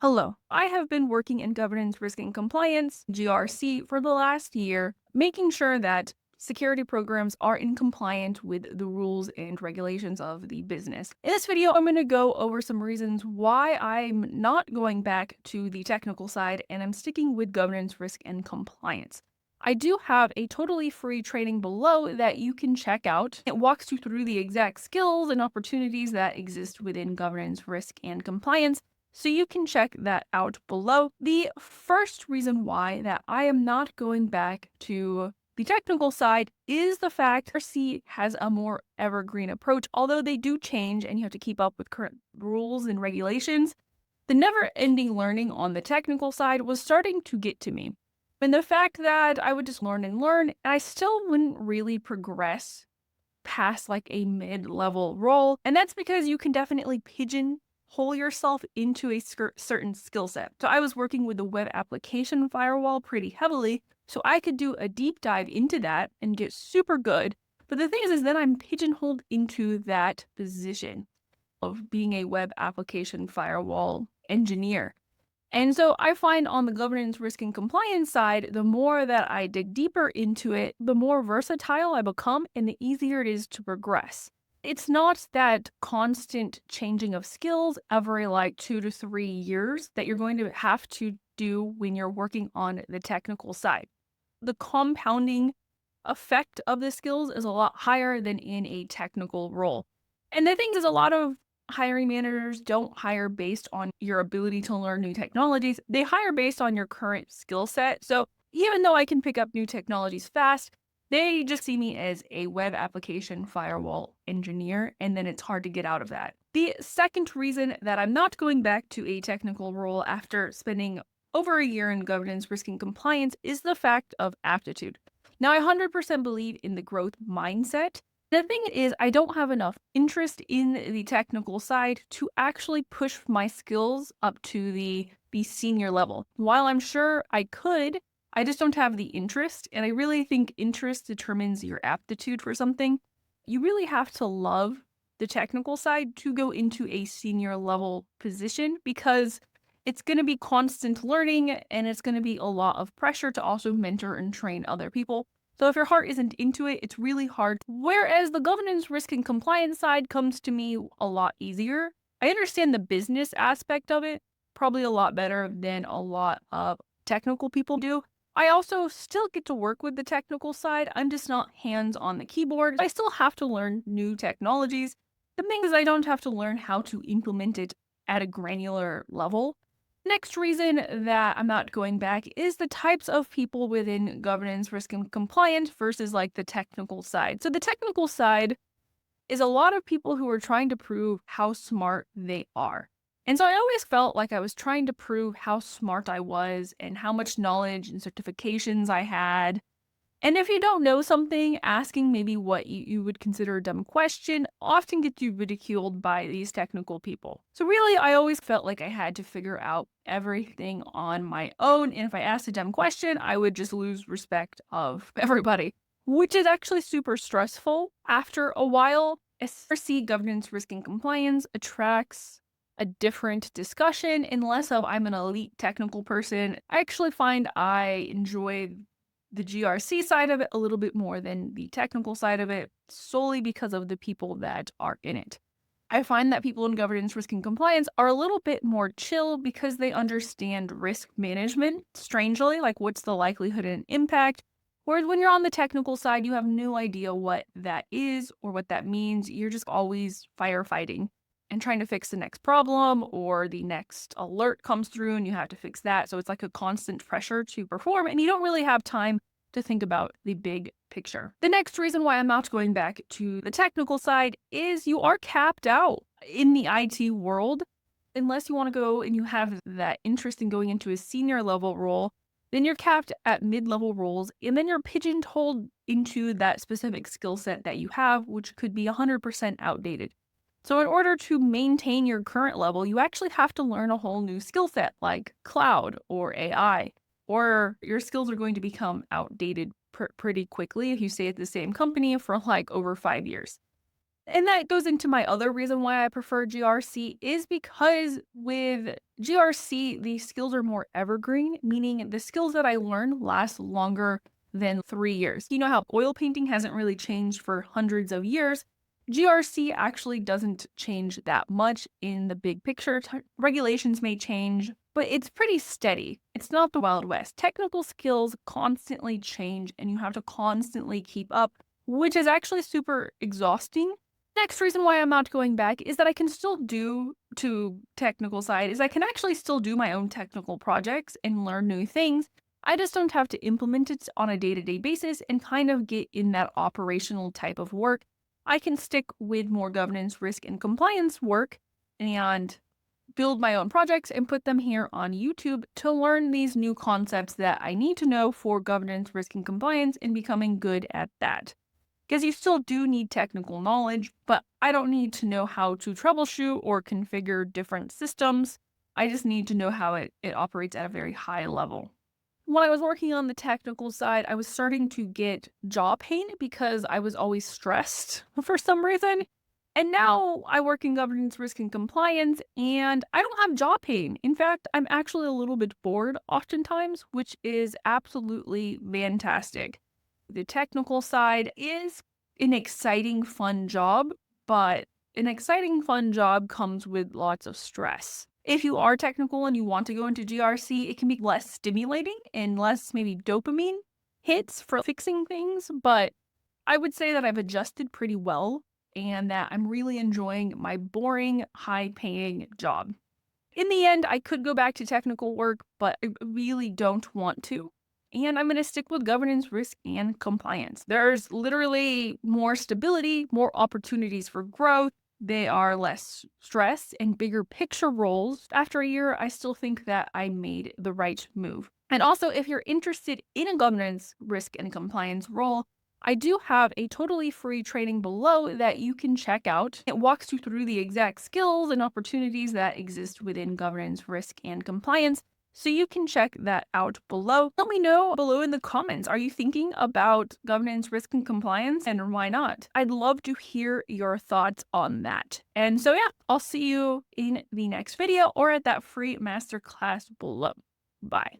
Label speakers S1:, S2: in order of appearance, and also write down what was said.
S1: Hello. I have been working in governance, risk, and compliance, GRC, for the last year, making sure that security programs are in compliance with the rules and regulations of the business. In this video, I'm going to go over some reasons why I'm not going back to the technical side and I'm sticking with governance, risk, and compliance. I do have a totally free training below that you can check out. It walks you through the exact skills and opportunities that exist within governance, risk, and compliance, so you can check that out below. The first reason why that I am not going back to the technical side is the fact GRC has a more evergreen approach. Although they do change and you have to keep up with current rules and regulations, the never-ending learning on the technical side was starting to get to me. And the fact that I would just learn and learn, and I still wouldn't really progress past like a mid-level role. And that's because you can definitely pigeonhole yourself into a certain skill set. So I was working with the web application firewall pretty heavily, so I could do a deep dive into that and get super good. But the thing is then I'm pigeonholed into that position of being a web application firewall engineer. And so I find on the governance, risk, and compliance side, the more that I dig deeper into it, the more versatile I become and the easier it is to progress. It's not that constant changing of skills every like 2 to 3 years that you're going to have to do when you're working on the technical side. The compounding effect of the skills is a lot higher than in a technical role. And the thing is, a lot of hiring managers don't hire based on your ability to learn new technologies. They hire based on your current skill set. So even though I can pick up new technologies fast, they just see me as a web application firewall engineer, and then it's hard to get out of that. The second reason that I'm not going back to a technical role after spending over a year in governance, risk, and compliance is the fact of aptitude. Now, I 100% believe in the growth mindset. The thing is, I don't have enough interest in the technical side to actually push my skills up to the senior level. While I'm sure I could, I just don't have the interest. And I really think interest determines your aptitude for something. You really have to love the technical side to go into a senior level position because it's going to be constant learning and it's going to be a lot of pressure to also mentor and train other people. So if your heart isn't into it, it's really hard. Whereas the governance, risk, and compliance side comes to me a lot easier. I understand the business aspect of it probably a lot better than a lot of technical people do. I also still get to work with the technical side. I'm just not hands on the keyboard. I still have to learn new technologies. The thing is, I don't have to learn how to implement it at a granular level. Next reason that I'm not going back is the types of people within governance, risk, and compliance versus like the technical side. So the technical side is a lot of people who are trying to prove how smart they are. And so I always felt like I was trying to prove how smart I was and how much knowledge and certifications I had. And if you don't know something, asking maybe what you would consider a dumb question often gets you ridiculed by these technical people. So really, I always felt like I had to figure out everything on my own. And if I asked a dumb question, I would just lose respect of everybody, which is actually super stressful. After a while, SRC governance, risk, and compliance attracts a different discussion and less of I'm an elite technical person. I actually find I enjoy the GRC side of it a little bit more than the technical side of it, solely because of the people that are in it. I find that people in governance, risk, and compliance are a little bit more chill because they understand risk management, strangely, like what's the likelihood and impact. Whereas when you're on the technical side, you have no idea what that is or what that means. You're just always firefighting and trying to fix the next problem, or the next alert comes through and you have to fix that. So it's like a constant pressure to perform and you don't really have time to think about the big picture. The next reason why I'm not going back to the technical side is you are capped out in the IT world. Unless you want to go and you have that interest in going into a senior level role, then you're capped at mid-level roles and then you're pigeonholed into that specific skill set that you have, which could be 100% outdated. So in order to maintain your current level, you actually have to learn a whole new skill set like cloud or AI, or your skills are going to become outdated pretty quickly if you stay at the same company for like over 5 years. And that goes into my other reason why I prefer GRC is because with GRC, the skills are more evergreen, meaning the skills that I learn last longer than 3 years. You know how oil painting hasn't really changed for hundreds of years? GRC actually doesn't change that much in the big picture. Regulations may change, but it's pretty steady. It's not the Wild West. Technical skills constantly change and you have to constantly keep up, which is actually super exhausting. Next reason why I'm not going back is that I can still do to technical side is I can actually still do my own technical projects and learn new things. I just don't have to implement it on a day-to-day basis and kind of get in that operational type of work. I can stick with more governance, risk, and compliance work and build my own projects and put them here on YouTube to learn these new concepts that I need to know for governance, risk, and compliance and becoming good at that. Because you still do need technical knowledge, but I don't need to know how to troubleshoot or configure different systems. I just need to know how it operates at a very high level. When I was working on the technical side, I was starting to get jaw pain because I was always stressed for some reason. And now I work in governance, risk, and compliance, and I don't have jaw pain. In fact, I'm actually a little bit bored oftentimes, which is absolutely fantastic. The technical side is an exciting, fun job, but an exciting, fun job comes with lots of stress. If you are technical and you want to go into GRC, it can be less stimulating and less maybe dopamine hits for fixing things, but I would say that I've adjusted pretty well and that I'm really enjoying my boring, high-paying job. In the end, I could go back to technical work, but I really don't want to. And I'm going to stick with governance, risk, and compliance. There's literally more stability, more opportunities for growth. They are less stress and bigger picture roles. After a year, I still think that I made the right move. And also, if you're interested in a governance, risk, and compliance role, I do have a totally free training below that you can check out. It walks you through the exact skills and opportunities that exist within governance, risk, and compliance. So you can check that out below. Let me know below in the comments. Are you thinking about governance, risk, and compliance? And why not? I'd love to hear your thoughts on that. And so yeah, I'll see you in the next video or at that free masterclass below. Bye.